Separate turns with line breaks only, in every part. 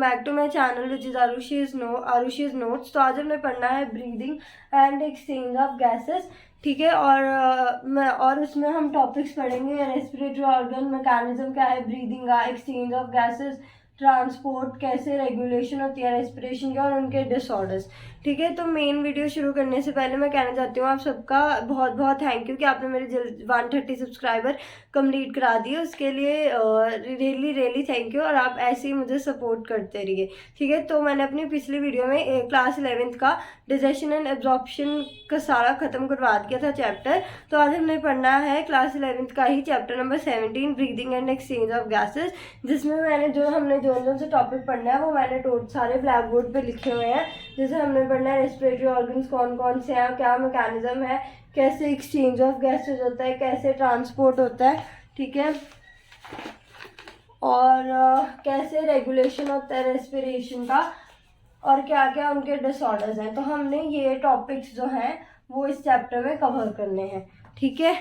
Back to my channel which is Aarushi's notes. तो आज हमने पढ़ना है breathing and exchange of gases, ठीक है। और उसमें हम टॉपिक्स पढ़ेंगे, रेस्पिरेटरी ऑर्गन मैकेनिज्म क्या है ब्रीदिंग का, एक्सचेंज ऑफ गैसेस, ट्रांसपोर्ट, कैसे रेगुलेशन होती है रेस्पिरेशन की और उनके डिसऑर्डर्स, ठीक है। तो मेन वीडियो शुरू करने से पहले मैं कहना चाहती हूँ आप सबका बहुत बहुत थैंक यू कि आपने मेरे 130 सब्सक्राइबर कंप्लीट करा दिए, उसके लिए रियली रियली थैंक यू। और आप ऐसे ही मुझे सपोर्ट करते रहिए, ठीक है। तो मैंने अपनी पिछली वीडियो में क्लास 11th का डाइजेशन एंड एब्जॉर्प्शन का सारा खत्म करवा दिया था चैप्टर। तो आज हमने पढ़ना है क्लास 11th का ही chapter number 17 breathing and exchange of gases, जिसमें हमने जो से टॉपिक पढ़ना है वो मैंने सारे ब्लैक बोर्ड पे लिखे हुए हैं। जैसे हमने पढ़ना है रेस्पिरेटरी ऑर्गन्स कौन कौन से हैं, क्या मैकेनिज्म है, कैसे एक्सचेंज ऑफ गैसेस होता है, कैसे ट्रांसपोर्ट होता है, ठीक है, और कैसे रेगुलेशन होता है रेस्पिरेशन का, और क्या क्या उनके डिसऑर्डर्स हैं। तो हमने ये टॉपिक्स जो हैं वो इस चैप्टर में कवर करने हैं, ठीक है।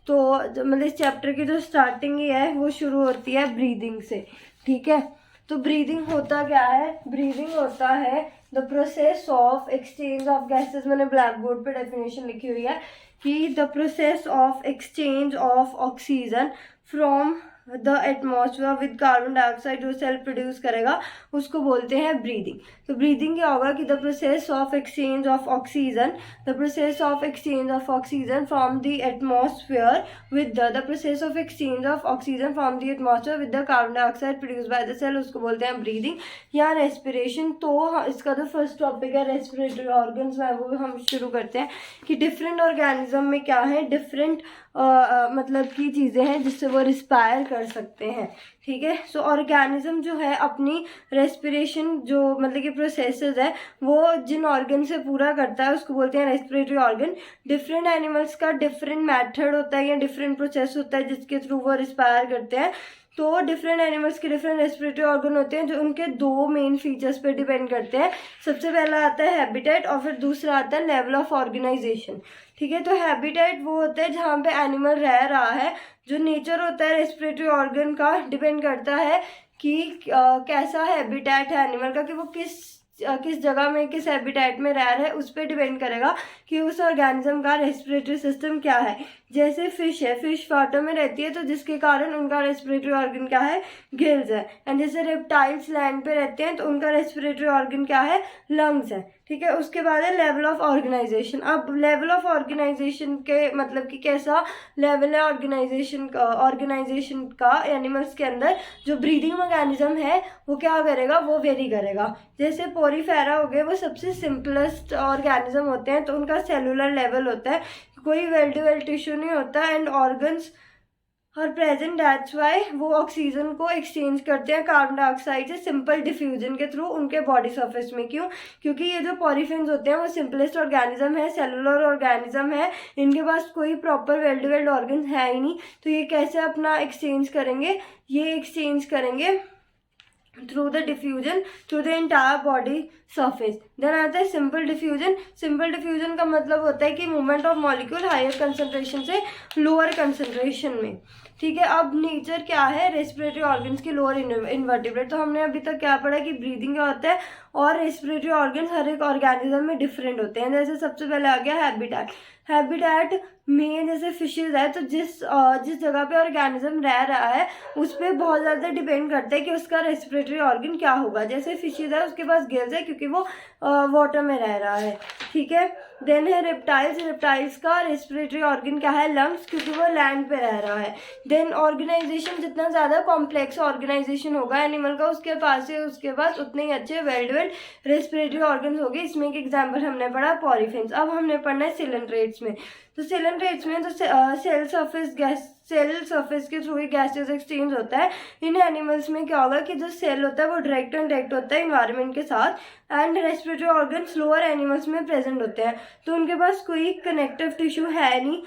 तो मतलब इस चैप्टर की जो स्टार्टिंग है वो शुरू होती है ब्रीदिंग से, ठीक है। तो ब्रीदिंग होता क्या है? ब्रीदिंग होता है the process of exchange of gases. मैंने ब्लैक बोर्ड पे डेफिनेशन लिखी हुई है कि the process of exchange of oxygen from the atmosphere with carbon dioxide जो सेल प्रोड्यूस करेगा उसको बोलते हैं ब्रीदिंग। तो ब्रीदिंग क्या होगा कि the process of exchange of oxygen, the process of exchange of oxygen from the atmosphere with the process of exchange of oxygen from the atmosphere with the carbon dioxide produce by the cell, उसको बोलते हैं breathing या respiration. तो इसका जो first topic है respiratory organs में, वो हम शुरू करते हैं कि डिफरेंट ऑर्गेनिज्म में क्या है, डिफरेंट मतलब की चीज़ें हैं जिससे वो रिस्पायर कर सकते हैं, ठीक है। सो ऑर्गेनिज्म जो है अपनी रेस्पिरेशन जो मतलब कि प्रोसेसेस है वो जिन ऑर्गन से पूरा करता है उसको बोलते हैं रेस्पिरेटरी ऑर्गन। डिफरेंट एनिमल्स का डिफरेंट मेथड होता है या डिफरेंट प्रोसेस होता है जिसके थ्रू वो रिस्पायर करते हैं। तो डिफरेंट एनिमल्स के डिफरेंट रेस्पिरेटरी ऑर्गन होते हैं जो उनके दो मेन फीचर्स पे डिपेंड करते हैं। सबसे पहला आता है हैबिटेट और फिर दूसरा आता है लेवल ऑफ ऑर्गेनाइजेशन, ठीक है। तो हैबिटेट वो होता है जहाँ पे एनिमल रह रहा है। जो नेचर होता है रेस्पिरेटरी ऑर्गन का डिपेंड करता है कि कैसा हैबिटेट है एनिमल का, कि वो किस जगह में किस हैबिटेट में रह रहा है, उस पर डिपेंड करेगा कि उस ऑर्गेनिज्म का रेस्पिरेटरी सिस्टम क्या है। जैसे फिश है, फिश वाटर में रहती है तो जिसके कारण उनका रेस्पिरेटरी ऑर्गन क्या है, गिल्स है। एंड जैसे रेप्टाइल्स लैंड पे रहते हैं तो उनका रेस्पिरेटरी ऑर्गन क्या है, लंग्स है, ठीक है। उसके बाद है लेवल ऑफ ऑर्गेनाइजेशन। अब लेवल ऑफ ऑर्गेनाइजेशन के मतलब कि कैसा लेवल है ऑर्गेनाइजेशन का एनिमल्स के अंदर। जो ब्रीदिंग मैकेनिज्म है वो क्या करेगा, वो वेरी करेगा। जैसे पोरीफेरा हो गए, वो सबसे सिंपलेस्ट ऑर्गेनिज्म होते हैं, तो उनका सेलुलर लेवल होता है, कोई वेल डेवलप्ड टिश्यू नहीं होता एंड ऑर्गन्स और प्रेजेंट, दैट्स वाई वो ऑक्सीजन को एक्सचेंज करते हैं कार्बन डाइऑक्साइड से सिंपल डिफ्यूजन के थ्रू उनके बॉडी सरफेस में। क्यों? क्योंकि ये जो पॉरीफिन्स होते हैं वो सिंपलेस्ट ऑर्गेनिज्म है, सेलुलर ऑर्गेनिज्म है, इनके पास कोई प्रॉपर वेल डेवलप्ड ऑर्गन है ही नहीं। तो ये कैसे अपना एक्सचेंज करेंगे, ये एक्सचेंज करेंगे through the diffusion through the entire body surface. Then आता है सिंपल डिफ्यूजन। सिंपल डिफ्यूजन का मतलब होता है कि movement of molecule higher concentration से लोअर कंसंट्रेशन में, ठीक है। अब नेचर क्या है रेस्पिरेटरी ऑर्गन्स की, लोअर इन्वर्टिब्रेट। तो हमने अभी तक क्या पढ़ा कि ब्रीदिंग क्या होता है और रेस्पिरेटरी ऑर्गन्स हर एक ऑर्गेनिज्म में डिफरेंट होते हैं। जैसे सबसे पहले आ गया हैबिटेट। हैबिटेट में जैसे फिशेज है तो जिस जगह पे ऑर्गेनिज्म रह रहा है उस पर बहुत ज़्यादा डिपेंड करता है कि उसका रेस्पिरेटरी ऑर्गन क्या होगा। जैसे फिशेज है उसके पास गिल्स है क्योंकि वो वाटर में रह रहा है, ठीक है। देन है रेप्टाइल्स। रेप्टाइल्स का रेस्पिरेटरी ऑर्गन क्या है, लंग्स, क्योंकि वो लैंड पे रह रहा है। देन ऑर्गेनाइजेशन, जितना ज़्यादा कॉम्प्लेक्स ऑर्गेनाइजेशन होगा एनिमल का उसके पास उतने ही अच्छे वेल डेवलप्ड रेस्पिरेटरी ऑर्गन्स होंगे। इसमें एक एग्जाम्पल हमने पढ़ा पॉरीफिन्स। अब हमने पढ़ना है सिलेंड्रेट्स में। तो सिलेंड्रेट्स में तो सेल सरफेस के थ्रू ही गैसेस एक्सचेंज होता है। इन एनिमल्स में क्या होगा कि जो सेल होता है वो डायरेक्ट एंड डायरेक्ट होता है इन्वायरमेंट के साथ, and respiratory organs lower animals में प्रेजेंट होते हैं। तो उनके पास कोई कनेक्टिव टिश्यू है नहीं,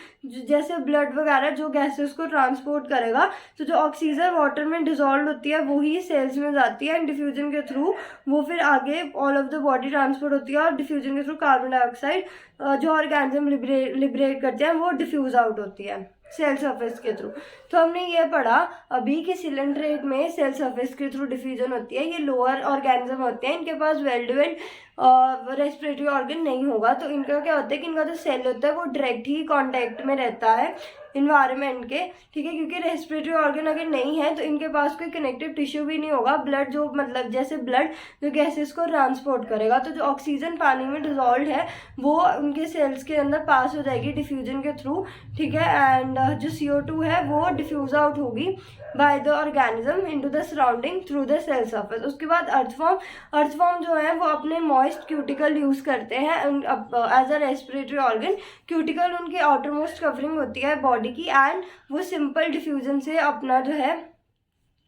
जैसे ब्लड वगैरह जो गैसेस को ट्रांसपोर्ट करेगा। तो जो ऑक्सीजन वाटर में डिजोल्व होती है वही सेल्स में जाती है एंड डिफ्यूजन के थ्रू वो फिर आगे all of the body transport होती है, और डिफ्यूजन के थ्रू कार्बन डाइऑक्साइड जो ऑर्गेनिज्म लिबरेट करते हैं वो डिफ्यूज आउट होती है। सेल सरफेस के थ्रू। तो हमने ये पढ़ा अभी कि सिलेंड्रेट में सेल सरफेस के थ्रू डिफ्यूजन होती है। ये लोअर ऑर्गेनिज्म होते हैं, इनके पास वेल डेवलप्ड रेस्पिरेटरी ऑर्गन नहीं होगा। तो इनका क्या होता है कि इनका जो सेल होता है वो डायरेक्ट ही कांटेक्ट में रहता है इन्वायरमेंट के, ठीक है, क्योंकि रेस्पिरेटरी ऑर्गन अगर नहीं है तो इनके पास कोई कनेक्टिव टिश्यू भी नहीं होगा। ब्लड जो मतलब जैसे ब्लड जो गैसेस को ट्रांसपोर्ट करेगा, तो जो ऑक्सीजन पानी में डिजॉल्व है वो उनके सेल्स के अंदर पास हो जाएगी डिफ्यूजन के थ्रू, ठीक है। एंड जो CO2 है वो डिफ्यूज आउट होगी by the organism into the surrounding through the cell surface. उसके बाद अर्थवॉर्म जो है वो अपने मॉइस्ट क्यूटिकल यूज करते हैं as a respiratory organ. Cuticle उनकी आउटर मोस्ट कवरिंग होती है बॉडी की, एंड वो सिंपल डिफ्यूजन से अपना जो है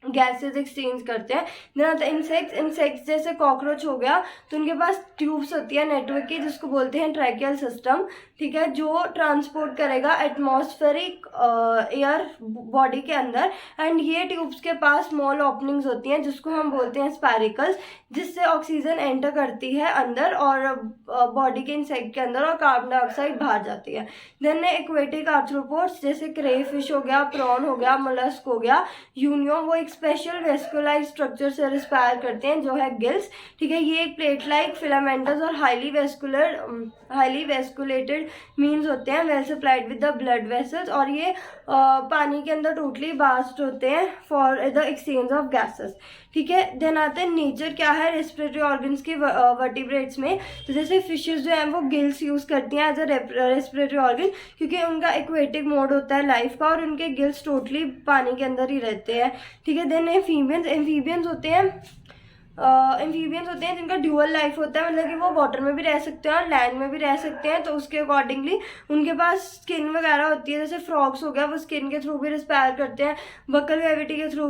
गैसेज एक्सचेंज करते हैं। देन आता है इंसेक्ट्स जैसे कॉकरोच हो गया, तो उनके पास ट्यूब्स होती है नेटवर्क की, जिसको बोलते हैं ट्रैकियल सिस्टम, ठीक है, जो ट्रांसपोर्ट करेगा एटमॉस्फेरिक एयर बॉडी के अंदर। एंड ये ट्यूब्स के पास स्मॉल ओपनिंग्स होती हैं जिसको हम बोलते हैं स्पैरिकल्स, जिससे ऑक्सीजन एंटर करती है अंदर और बॉडी के इंसेक्ट के अंदर, और कार्बन डाइऑक्साइड बाहर जाती है। देन एक्वेटिक आर्थ्रोपोड्स जैसे क्रेफिश हो गया, प्रॉन हो गया, मोलस्क हो गया, यूनियो, वो स्पेशल वेस्कुलाइज स्ट्रक्चर से रिस्पायर करते हैं जो है गिल्स, ठीक है। ये एक प्लेट लाइक फिलामेंटस और हाईली वेस्कुलेटेड मीन्स होते हैं, well supplied with the blood vessels, और ये पानी के अंदर टोटली बास्ट होते हैं for the exchange of gases, ठीक है। देन आते हैं नेचर क्या है रेस्पिरेटरी ऑर्गन्स के वर्टिब्रेट्स में। तो जैसे फिशेस जो हैं वो गिल्स यूज करती हैं एज अ रेस्पिरेटरी ऑर्गन, क्योंकि उनका एक्वेटिक मोड होता है लाइफ का, और उनके गिल्स टोटली पानी के अंदर ही रहते हैं, ठीक है। देन एम्फीबियंस होते हैं जिनका ड्यूअल लाइफ होता है, मतलब कि वो वाटर में भी रह सकते हैं और लैंड में भी रह सकते हैं। तो उसके अकॉर्डिंगली उनके पास स्किन वगैरह होती है, जैसे फ्रॉग्स हो गया, वो स्किन के थ्रू भी रिस्पायर करते हैं, बकल कैविटी के थ्रू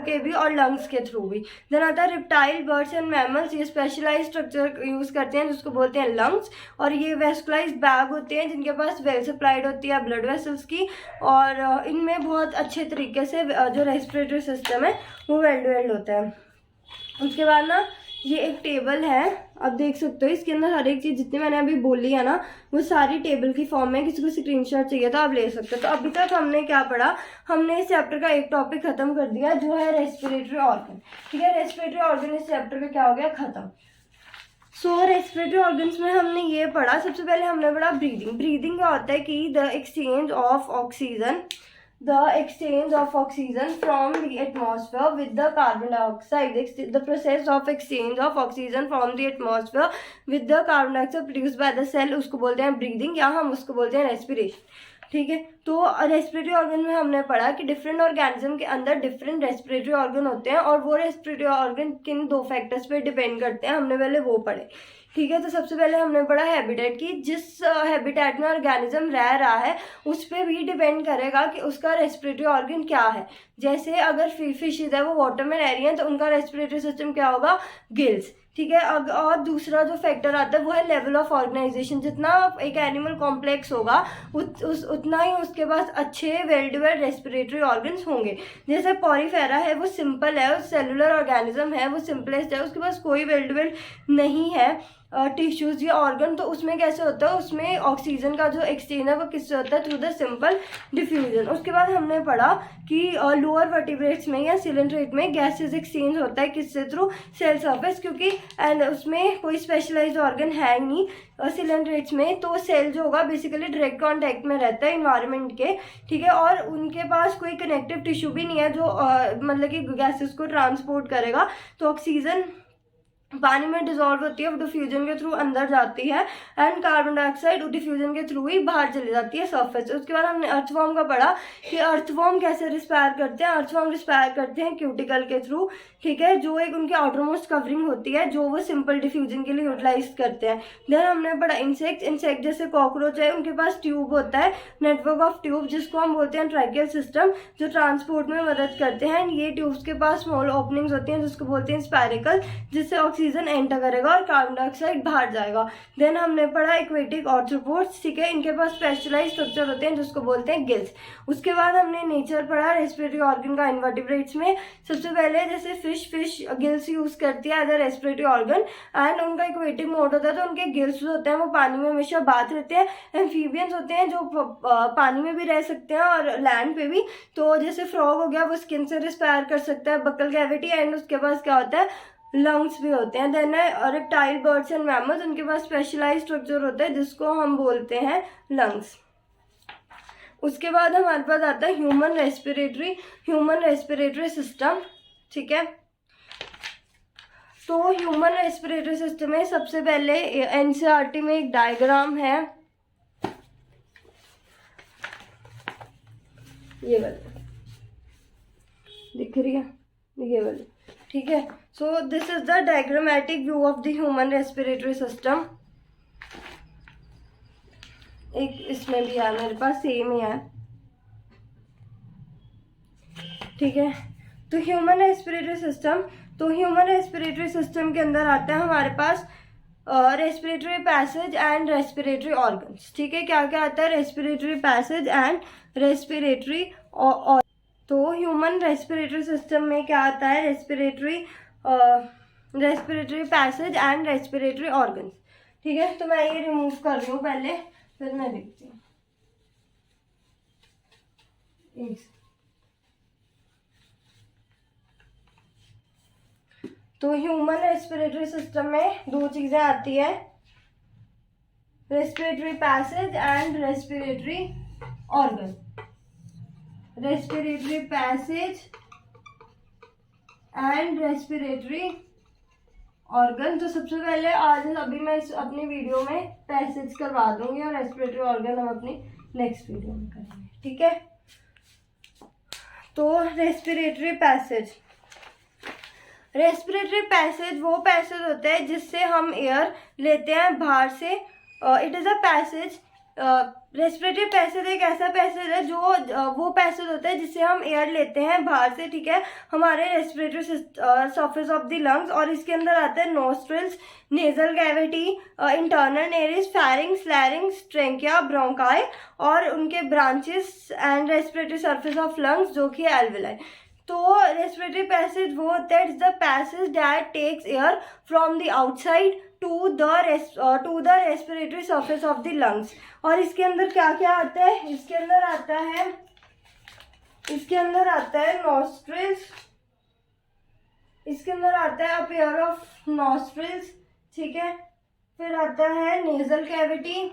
के भी, और लंग्स के थ्रू भी। देन आता है रिप्टाइल, बर्ड्स एंड मैमल्स, ये स्पेशलाइज स्ट्रक्चर यूज करते हैं जिसको बोलते हैं लंग्स, और ये वेस्कुलाइज बैग होते हैं जिनके पास वेल सप्लाइड होती है ब्लड वेसल्स की, और इनमें बहुत अच्छे तरीके से जो रेस्पिरेटरी सिस्टम है वो वेल डेवलप्ड होता है। उसके बाद ना ये एक टेबल है, आप देख सकते हो, इसके अंदर हर एक चीज़ जितनी मैंने अभी बोली है ना वो सारी टेबल की फॉर्म में। किसी को स्क्रीनशॉट चाहिए तो आप ले सकते हो। तो अभी तक हमने क्या पढ़ा, हमने इस चैप्टर का एक टॉपिक खत्म कर दिया जो है रेस्पिरेटरी ऑर्गन, ठीक है। रेस्पिरेटरी ऑर्गन इस चैप्टर में क्या हो गया, खत्म। सो रेस्पिरेटरी ऑर्गन्स में हमने ये पढ़ा, सबसे पहले हमने पढ़ा ब्रीदिंग क्या होता है कि the exchange of oxygen from the atmosphere with the carbon dioxide. The process of exchange of oxygen from the atmosphere with the carbon dioxide produced by the cell, उसको बोलते हैं ब्रीदिंग, या हम उसको बोलते हैं रेस्पिरेशन, ठीक है। तो रेस्पिरेटरी ऑर्गन में हमने पढ़ा कि डिफरेंट ऑर्गेनिज्म के अंदर डिफरेंट रेस्पिरेटरी ऑर्गन होते हैं, और वो रेस्पिरेटरी ऑर्गन किन 2 फैक्टर्स पे डिपेंड करते हैं, हमने पहले वो पढ़े, ठीक है। तो सबसे पहले हमने पढ़ा हैबिटेट की, जिस हैबिटेट में ऑर्गेनिज्म रह रहा है उस पर भी डिपेंड करेगा कि उसका रेस्पिरेटरी ऑर्गन क्या है। जैसे अगर फिशेज है वो वाटर में रह रही हैं तो उनका रेस्पिरेटरी सिस्टम क्या होगा, गिल्स, ठीक है। और दूसरा जो फैक्टर आता है वो है लेवल ऑफ ऑर्गेनाइजेशन। जितना एक एनिमल कॉम्प्लेक्स होगा उतना ही उसके पास अच्छे वेल डेवलप्ड रेस्पिरेटरी ऑर्गन्स होंगे। जैसे पॉरीफेरा है वो सिंपल है, सेलुलर ऑर्गेनिज्म है, वो सिंपलेस्ट है, उसके पास कोई वेल डेवलप्ड नहीं है टिश्यूज या ऑर्गन। तो उसमें कैसे होता है, उसमें ऑक्सीजन का जो एक्सचेंज है वो किससे होता है, थ्रू द सिंपल डिफ्यूजन। उसके बाद हमने पढ़ा कि लोअर वर्टिब्रेट्स में या सिलेंड्रेट में गैसेज एक्सचेंज होता है किससे, थ्रू सेल सरफेस, क्योंकि एंड उसमें कोई स्पेशलाइज्ड ऑर्गन है ही नहीं सिलेंड्रेट्स में। तो सेल जो होगा बेसिकली डायरेक्ट कॉन्टैक्ट में रहता है इन्वायरमेंट के, ठीक है, और उनके पास कोई कनेक्टिव टिश्यू भी नहीं है जो मतलब कि गैसेस को ट्रांसपोर्ट करेगा। तो ऑक्सीजन पानी में डिजॉल्व होती है, वो डिफ्यूजन के थ्रू अंदर जाती है, एंड कार्बन डाइऑक्साइड डिफ्यूजन के थ्रू ही बाहर चली जाती है सरफेस। उसके बाद हमने अर्थवॉर्म का पढ़ा कि अर्थवॉर्म कैसे रिस्पायर करते हैं। अर्थवॉर्म रिस्पायर करते हैं क्यूटिकल के थ्रू, ठीक है, जो एक उनकी आउटर मोस्ट कवरिंग होती है जो वो सिंपल डिफ्यूजन के लिए यूटिलाइज करते हैं। देन हमने पढ़ा इंसेक्ट जैसे कॉकरोच है, उनके पास ट्यूब होता है, नेटवर्क ऑफ ट्यूब, जिसको हम बोलते हैं ट्रैकियल सिस्टम, जो ट्रांसपोर्ट में मदद करते हैं। ये ट्यूब्स के पास स्मॉल ओपनिंग्स होती हैं जिसको बोलते हैं स्पैरिकल, जिससे ऑक्सीजन एंटर करेगा और कार्बन डाइऑक्साइड बाहर जाएगा। देन हमने पढ़ा एक्वेटिक ऑर्थ्रोपोड्स, ठीक है, इनके पास स्पेशलाइज स्ट्रक्चर होते हैं जिसको बोलते हैं गिल्स। उसके बाद हमने नेचर पढ़ा रेस्पिरेटरी ऑर्गन का इनवर्टिब्रेट्स में। सबसे पहले जैसे फिश गिल्स यूज करती है as a respiratory organ and उनका एक्वेटिक मोड होता है, तो उनके गिल्स होते हैं वो पानी में हमेशा बात रहते हैं। एम्फीबियंस होते हैं जो पानी में भी रह सकते हैं और लैंड पे भी, तो जैसे फ्रॉग हो गया वो स्किन से रिस्पायर कर सकता है, बकल कैविटी, एंड उसके पास क्या होता है, लंग्स भी होते हैं। Then reptile, birds and mammals, उनके पास स्पेशलाइज स्ट्रक्चर होता है जिसको हम बोलते हैं लंग्स। उसके बाद हमारे पास आता है ह्यूमन रेस्पिरेटरी सिस्टम, ठीक है। तो ह्यूमन रेस्पिरेटरी सिस्टम में सबसे पहले एनसीईआरटी में एक डायग्राम है, ये वाला दिख रही है, ये वाली, ठीक है। So this is the diagrammatic view of the human respiratory system. एक इसमें भी है मेरे पास, सेम ही है, ठीक है। तो ह्यूमन रेस्पिरेटरी सिस्टम के अंदर आता है हमारे पास respiratory passage and respiratory organs, ठीक है। क्या क्या आता है, रेस्पिरेटरी पैसेज एंड रेस्पिरेटरी और तो ह्यूमन रेस्पिरेटरी सिस्टम में क्या आता है, respiratory passage and respiratory organs, ठीक है। तो मैं ये रिमूव कर रही हूँ पहले, फिर मैं देखती हूँ। तो ह्यूमन रेस्पिरेटरी सिस्टम में दो चीजें आती है, respiratory passage and respiratory organ. Respiratory passage and respiratory organ. तो सबसे पहले आज अभी मैं इस अपनी वीडियो में पैसेज करवा दूंगी और रेस्पिरेटरी ऑर्गन हम अपनी नेक्स्ट वीडियो में करेंगे, ठीक है। तो रेस्पिरेटरी पैसेज वो पैसेज होता है जिससे हम एयर लेते हैं बाहर से। It is a passage, respiratory passage एक ऐसा पैसेज है जो वो पैसेज होता है जिससे हम एयर लेते हैं बाहर से, ठीक है, हमारे respiratory surface of the lungs. और इसके अंदर आता है nostrils, nasal cavity, internal nares, pharynx, larynx, trachea, bronchi और उनके branches and respiratory surface of lungs जो कि एल्वेलाई। तो रेस्पिरेटरी पैसेज वो होता है the passage that takes air from the outside to the respiratory surface of the lungs. और इसके अंदर क्या क्या आता है, इसके अंदर आता है नॉस्ट्रिल्स, इसके अंदर आता है अ पेयर ऑफ नॉस्ट्रिल्स, ठीक है। फिर आता है नेजल कैविटी,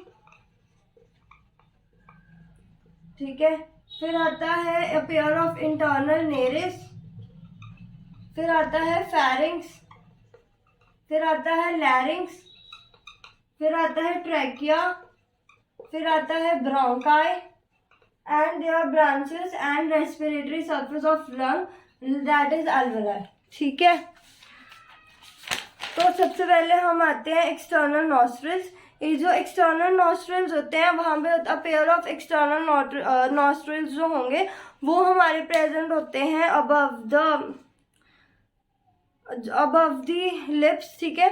ठीक है। फिर आता है a pair of internal nares, फिर आता है फेरिंग्स, फिर आता है लैरिंग्स, फिर आता है ट्रैकिया, फिर आता है bronchi and their branches and respiratory surface of lung that is alveoli, ठीक है। तो सबसे पहले हम आते हैं एक्सटर्नल नॉस्ट्रिल्स। ये जो एक्सटर्नल नॉस्ट्रिल्स होते हैं वहाँ पे अ पेयर ऑफ एक्सटर्नल नॉस्ट्रिल्स जो होंगे वो हमारे प्रेजेंट होते हैं अबव द लिप्स, ठीक है।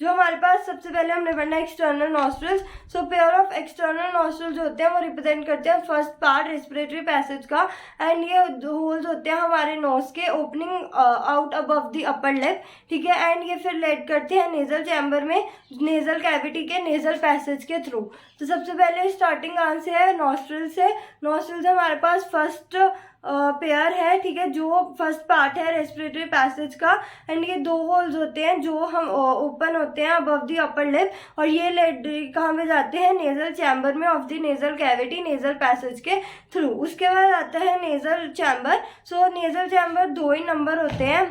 जो हमारे पास सबसे पहले हमने पढ़ना है external nostrils. So pair of external nostrils जो होते हैं वो रिप्रेजेंट करते हैं फर्स्ट पार्ट रेस्पिरेटरी पैसेज का, एंड ये होल्स होते हैं हमारे नोज के opening out above the upper lip, ठीक है। एंड ये फिर लेड करते हैं नेजल चैम्बर में नेजल कैविटी के नेजल पैसेज के थ्रू। तो सबसे पहले स्टार्टिंग कहाँ से है, नॉस्ट्रिल से। नॉस्ट्रिल से हमारे पास फर्स्ट पेयर है, ठीक है, जो फर्स्ट पार्ट है रेस्पिरेटरी पैसेज का। एंड ये दो होल्स होते हैं जो हम ओपन होते हैं अबव द अपर लिप, और ये लेड कहाँ पे जाते हैं, नेजल चैम्बर में of the nasal cavity nasal passage के थ्रू। उसके बाद आता है नेजल चैम्बर। सो नेजल चैम्बर 2 ही नंबर होते हैं,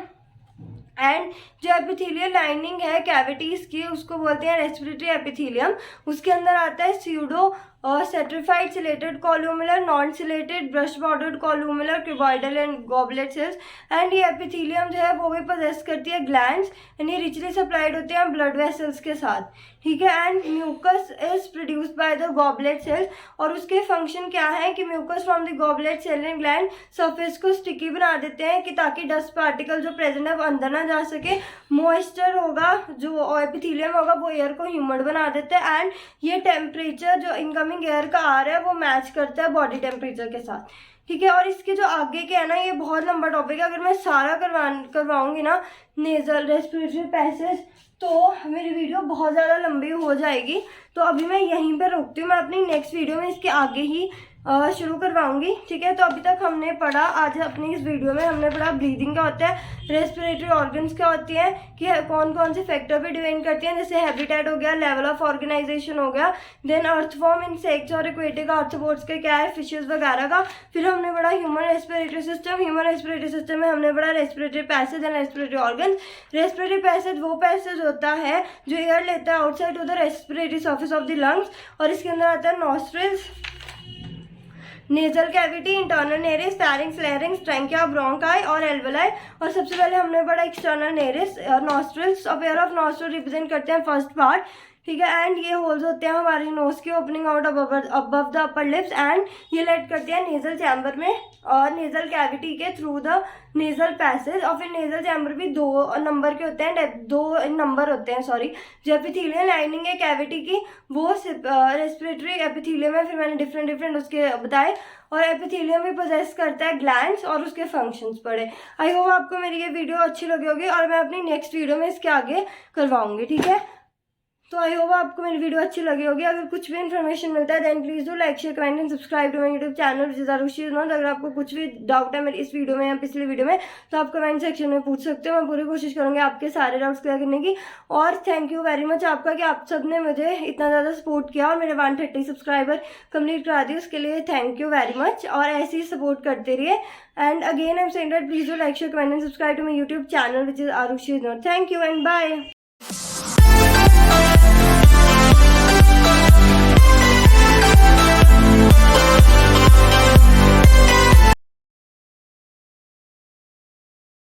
एंड जो एपिथेलियल लाइनिंग है कैविटीज की उसको बोलते हैं रेस्पिरेटरी एपिथेलियम। उसके अंदर आता है pseudo stratified ciliated columnar, non ciliated brush bordered columnar, cuboidal and goblet cells. And ये एपिथेलियम जो है वो भी पोजेस करती है ग्लैंड्स, एंड ये रिचली सप्लाइड होते हैं ब्लड वेसल्स के साथ, ठीक है। And mucus is produced by the goblet cells, और उसके फंक्शन क्या है कि mucus from the goblet cell and gland surface को स्टिकी बना देते हैं कि ताकि डस्ट पार्टिकल जो प्रेजेंट है वो अंदर ना जा सके। मॉइस्चर होगा जो एपिथेलियम होगा वो एयर को ह्यूमिड बना देता है, एंड ये टेम्परेचर जो इनकमिंग एयर का आ रहा है वो मैच करता है बॉडी टेम्परेचर के साथ, ठीक है। और इसके जो आगे के है ना, ये बहुत लंबा टॉपिक है, अगर मैं सारा करवाऊंगी ना नेजल रेस्पिरेटरी पैसेज तो मेरी वीडियो बहुत ज़्यादा लंबी हो जाएगी। तो अभी मैं यहीं पर रोकती हूँ, मैं अपनी नेक्स्ट वीडियो में इसके आगे ही शुरू करवाऊंगी, ठीक है। तो अभी तक हमने पढ़ा, आज अपनी इस वीडियो में हमने पढ़ा ब्रीदिंग क्या होता है, रेस्पिरेटरी ऑर्गन्स क्या होती हैं, कि कौन कौन से फैक्टर पे डिपेंड करती हैं, जैसे हैबिटेट हो गया, लेवल ऑफ ऑर्गेनाइजेशन हो गया, देन अर्थफॉर्म इंसेक्ट्स और एक्वेटिक आर्थ्रोपोड्स का क्या है, फिशेस वगैरह का। फिर हमने पढ़ा human respiratory system, human respiratory system में हमने पढ़ा respiratory passage and respiratory organ. Respiratory passage वो पैसेज होता है जो एयर लेता है outside to the respiratory surface of the lungs, और इसके अंदर आता है nostrils, nasal cavity, internal nares, pharynx, larynx, trachea, bronchi और एल्वेलाई। और सबसे पहले हमने पढ़ा एक्सटर्नल नेरिस, नॉस्ट्रिल्स, और पेयर ऑफ नॉस्ट्रिल रिप्रेजेंट करते हैं फर्स्ट पार्ट, ठीक है। एंड ये होल्स होते हैं हमारी नोज के opening out above the upper lips, and ये लेट करते हैं नेजल चैम्बर में और नेजल कैविटी के थ्रू द नेजल पैसेज। और फिर नेजल चैम्बर भी दो नंबर के होते हैं, दो नंबर होते हैं सॉरी। जो एपिथेलियल लाइनिंग है कैविटी की वो रेस्पिरेटरी एपिथेलियम है, फिर मैंने डिफरेंट उसके बताए। और एपिथेलियम भी पोजेस करता है ग्लैंड्स और उसके फंक्शंस पढ़े। आई होप आपको मेरी ये वीडियो अच्छी लगी होगी, और मैं अपनी नेक्स्ट वीडियो में इसके आगे करवाऊंगी, ठीक है। तो आई होप आपको मेरी वीडियो अच्छी लगी होगी। अगर कुछ भी इन्फॉर्मेशन मिलता है then please do like share comment and subscribe to my YouTube channel which is Arushi not. अगर आपको कुछ भी डाउट है मेरी इस वीडियो में या पिछली वीडियो में तो आप कमेंट सेक्शन में पूछ सकते हो, मैं पूरी कोशिश करूँगी आपके सारे डाउट्स क्लियर करने की। और थैंक यू वेरी मच आपका कि आप सब ने मुझे इतना ज़्यादा सपोर्ट किया और मेरे 130 सब्सक्राइबर कंप्लीट करा दिए, उसके लिए थैंक यू वेरी मच। और ऐसे ही सपोर्ट करते रहिए। And again I am saying that please do like share comment and subscribe to my YouTube channel which is Arushi not. Thank you and bye.